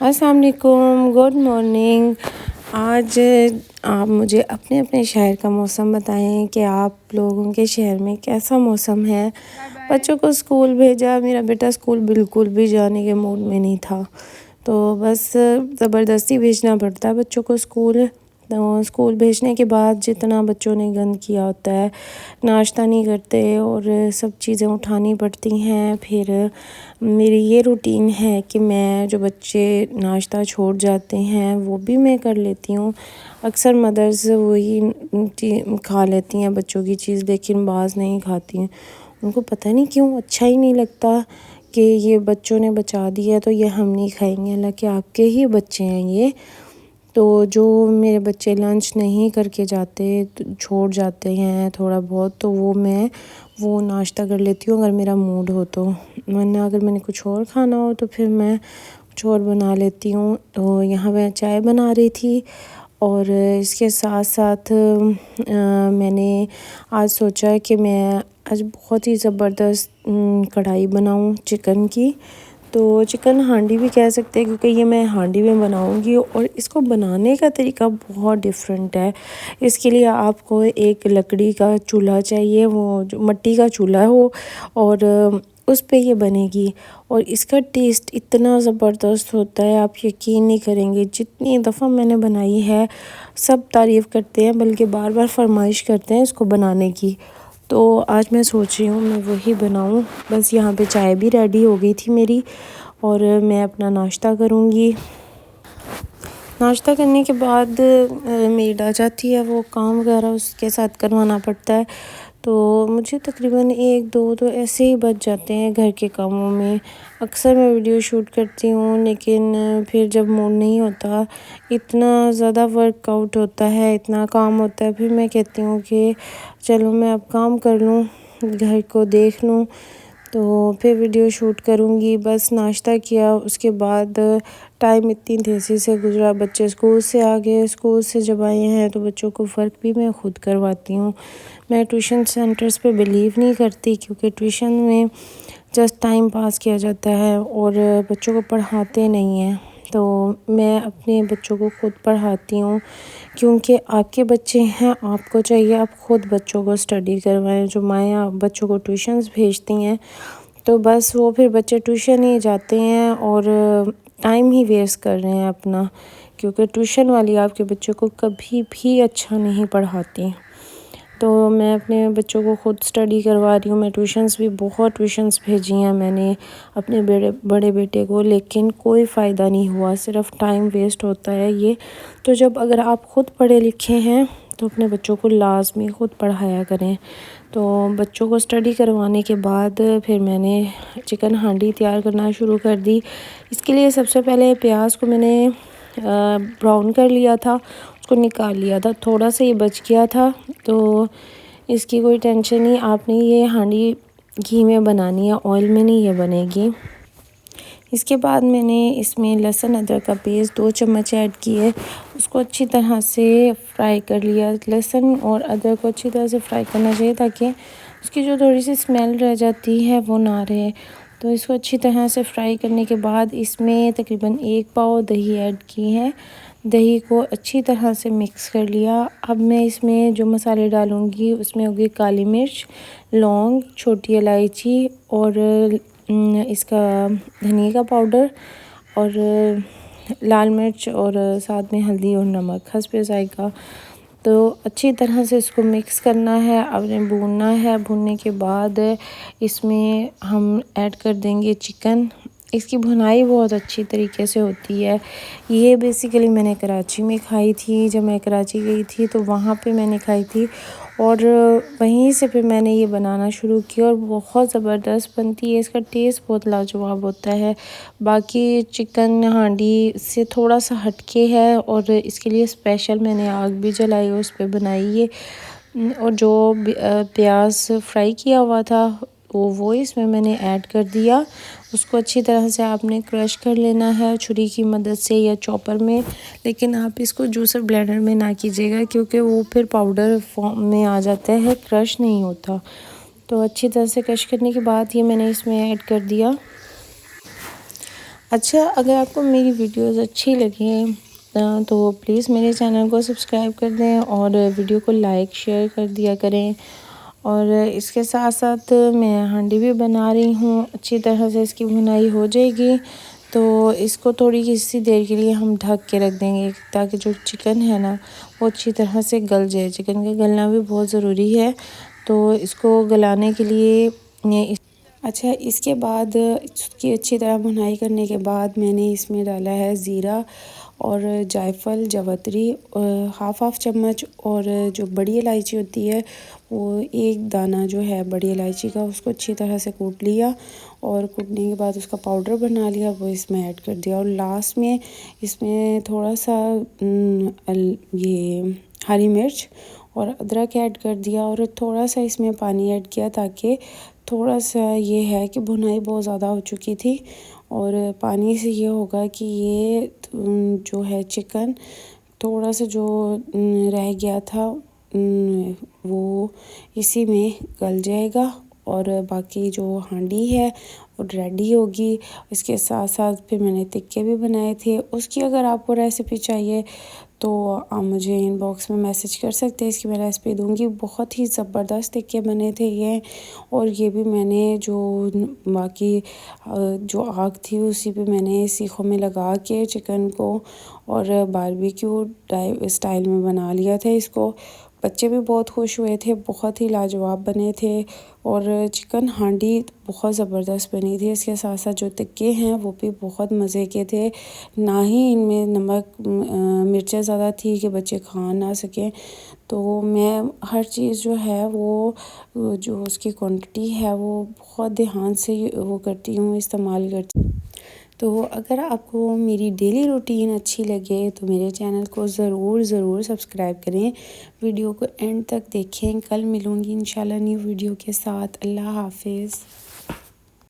अस्सलाम वालेकुम, good morning. आज आप मुझे अपने अपने शहर का मौसम बताएं कि आप लोगों के शहर में कैसा मौसम है। बच्चों को स्कूल भेजा, मेरा बेटा स्कूल बिल्कुल भी जाने के मूड में नहीं था, तो बस ज़बरदस्ती भेजना पड़ता है बच्चों को स्कूल। तो स्कूल भेजने के बाद जितना बच्चों ने गंद किया होता है, नाश्ता नहीं करते और सब चीज़ें उठानी पड़ती हैं। फिर मेरी ये रूटीन है कि मैं जो बच्चे नाश्ता छोड़ जाते हैं वो भी मैं कर लेती हूँ। अक्सर मदर्स वही खा लेती हैं बच्चों की चीज़, लेकिन बाज़ नहीं खाती हैं। उनको पता नहीं क्यों अच्छा ही नहीं लगता कि ये बच्चों ने बचा दिया तो ये हम नहीं खाएंगे, हालांकि आपके ही बच्चे हैं ये। तो जो मेरे बच्चे लंच नहीं करके जाते, छोड़ जाते हैं थोड़ा बहुत, तो वो नाश्ता कर लेती हूँ अगर मेरा मूड हो तो, वरना अगर मैंने कुछ और खाना हो तो फिर मैं कुछ और बना लेती हूँ। तो यहाँ मैं चाय बना रही थी और इसके साथ साथ मैंने आज सोचा कि मैं आज बहुत ही ज़बरदस्त कढ़ाई बनाऊँ चिकन की। तो चिकन हांडी भी कह सकते हैं, क्योंकि ये मैं हांडी में बनाऊंगी और इसको बनाने का तरीका बहुत डिफरेंट है। इसके लिए आपको एक लकड़ी का चूल्हा चाहिए, वो जो मिट्टी का चूल्हा हो, और उस पे ये बनेगी। और इसका टेस्ट इतना ज़बरदस्त होता है, आप यकीन नहीं करेंगे। जितनी दफ़ा मैंने बनाई है सब तारीफ़ करते हैं, बल्कि बार बार फरमाइश करते हैं इसको बनाने की। तो आज मैं सोच रही हूँ मैं वही बनाऊँ। बस यहाँ पे चाय भी रेडी हो गई थी मेरी और मैं अपना नाश्ता करूँगी। नाश्ता करने के बाद मेड आ जाती है, वो काम वगैरह उसके साथ करवाना पड़ता है। तो मुझे तकरीबन 1-2 तो ऐसे ही बच जाते हैं घर के कामों में। अक्सर मैं वीडियो शूट करती हूँ, लेकिन फिर जब मूड नहीं होता, इतना ज़्यादा वर्कआउट होता है, इतना काम होता है, फिर मैं कहती हूँ कि चलो मैं अब काम कर लूँ, घर को देख लूँ, तो फिर वीडियो शूट करूँगी। बस नाश्ता किया, उसके बाद टाइम इतनी तेज़ी से गुजरा, बच्चे स्कूल से आ गए। स्कूल से जब आए हैं तो बच्चों को फ़र्क भी मैं ख़ुद करवाती हूँ। मैं ट्यूशन सेंटर्स पे बिलीव नहीं करती, क्योंकि ट्यूशन में जस्ट टाइम पास किया जाता है और बच्चों को पढ़ाते नहीं हैं। तो मैं अपने बच्चों को ख़ुद पढ़ाती हूँ, क्योंकि आपके बच्चे हैं, आपको चाहिए आप ख़ुद बच्चों को स्टडी करवाएं। जो माएँ बच्चों को ट्यूशन्स भेजती हैं तो बस वो फिर बच्चे ट्यूशन ही जाते हैं और टाइम ही वेस्ट कर रहे हैं अपना, क्योंकि ट्यूशन वाली आपके बच्चों को कभी भी अच्छा नहीं पढ़ाती। तो मैं अपने बच्चों को ख़ुद स्टडी करवा रही हूँ। मैं बहुत ट्यूशन्स भेजी हैं मैंने अपने बड़े बेटे को, लेकिन कोई फ़ायदा नहीं हुआ, सिर्फ टाइम वेस्ट होता है ये। तो जब अगर आप ख़ुद पढ़े लिखे हैं तो अपने बच्चों को लाज़मी ख़ुद पढ़ाया करें। तो बच्चों को स्टडी करवाने के बाद फिर मैंने चिकन हांडी तैयार करना शुरू कर दी। इसके लिए सबसे पहले प्याज को मैंने ब्राउन कर लिया था, उसको निकाल लिया था, थोड़ा सा ये बच गया था, तो इसकी कोई टेंशन नहीं। आपने ये हांडी घी में बनानी है, ऑयल में नहीं ये बनेगी। इसके बाद मैंने इसमें लहसुन अदरक का पेस्ट 2 चम्मच ऐड किए, उसको अच्छी तरह से फ्राई कर लिया। लहसुन और अदरक को अच्छी तरह से फ्राई करना चाहिए, ताकि उसकी जो थोड़ी सी स्मेल रह जाती है वो ना रहे। तो इसको अच्छी तरह से फ्राई करने के बाद इसमें तकरीबन 1 पाव दही ऐड की है। दही को अच्छी तरह से मिक्स कर लिया। अब मैं इसमें जो मसाले डालूँगी उसमें होगी काली मिर्च, लौंग, छोटी इलायची और इसका धनिया का पाउडर और लाल मिर्च और साथ में हल्दी और नमक हस्बे ज़ायक़ा। तो अच्छी तरह से इसको मिक्स करना है, अब भूनना है। भूनने के बाद इसमें हम ऐड कर देंगे चिकन। इसकी भुनाई बहुत अच्छी तरीके से होती है। ये बेसिकली मैंने कराची में खाई थी, जब मैं कराची गई थी तो वहाँ पे मैंने खाई थी और वहीं से फिर मैंने ये बनाना शुरू किया और बहुत ज़बरदस्त बनती है। इसका टेस्ट बहुत लाजवाब होता है। बाकी चिकन हांडी से थोड़ा सा हटके है और इसके लिए स्पेशल मैंने आग भी जलाई और उस पर बनाई है। और जो प्याज फ्राई किया हुआ था वो इसमें मैंने ऐड कर दिया। उसको अच्छी तरह से आपने क्रश कर लेना है छुरी की मदद से या चॉपर में, लेकिन आप इसको जूसर ब्लेंडर में ना कीजिएगा, क्योंकि वो फिर पाउडर फॉर्म में आ जाता है, क्रश नहीं होता। तो अच्छी तरह से क्रश करने के बाद ये मैंने इसमें ऐड कर दिया। अच्छा, अगर आपको मेरी वीडियोस अच्छी लगी तो प्लीज़ मेरे चैनल को सब्सक्राइब कर दें और वीडियो को लाइक शेयर कर दिया करें। और इसके साथ साथ मैं हांडी भी बना रही हूँ, अच्छी तरह से इसकी भुनाई हो जाएगी तो इसको थोड़ी किसी देर के लिए हम ढक के रख देंगे ताकि जो चिकन है ना वो अच्छी तरह से गल जाए। चिकन का गलना भी बहुत ज़रूरी है, तो इसको गलाने के लिए ये अच्छा, इसके बाद इसकी अच्छी तरह भुनाई करने के बाद मैंने इसमें डाला है ज़ीरा और जायफल जावित्री हाफ़ चम्मच, और जो बड़ी इलायची होती है वो एक दाना जो है बड़ी इलायची का, उसको अच्छी तरह से कूट लिया और कूटने के बाद उसका पाउडर बना लिया, वो इसमें ऐड कर दिया। और लास्ट में इसमें थोड़ा सा ये हरी मिर्च और अदरक ऐड कर दिया और थोड़ा सा इसमें पानी ऐड किया ताकि थोड़ा सा ये है कि भुनाई बहुत ज़्यादा हो चुकी थी और पानी से ये होगा कि ये जो है चिकन थोड़ा सा जो रह गया था वो इसी में गल जाएगा और बाकी जो हांडी है वो रेडी होगी। इसके साथ साथ फिर मैंने टिक्के भी बनाए थे, उसकी अगर आपको रेसिपी चाहिए तो आप मुझे इनबॉक्स में मैसेज कर सकते हैं, इसकी मैं रेसिपी दूंगी। बहुत ही ज़बरदस्त टिक्के बने थे ये, और ये भी मैंने जो बाकी जो आग थी उसी पे मैंने सीखों में लगा के चिकन को और बारबेक्यू स्टाइल में बना लिया था इसको। बच्चे भी बहुत खुश हुए थे, बहुत ही लाजवाब बने थे और चिकन हांडी बहुत ज़बरदस्त बनी थी। इसके साथ साथ जो टिक्के हैं वो भी बहुत मज़े के थे, ना ही इनमें नमक मिर्चें ज़्यादा थी कि बच्चे खा ना सकें। तो मैं हर चीज़ जो है वो जो उसकी क्वांटिटी है वो बहुत ध्यान से वो करती हूँ, इस्तेमाल करती हूँ। तो अगर आपको मेरी डेली रूटीन अच्छी लगे तो मेरे चैनल को ज़रूर सब्सक्राइब करें, वीडियो को एंड तक देखें। कल मिलूँगी इंशाल्लाह न्यू वीडियो के साथ। अल्लाह हाफ़िज़।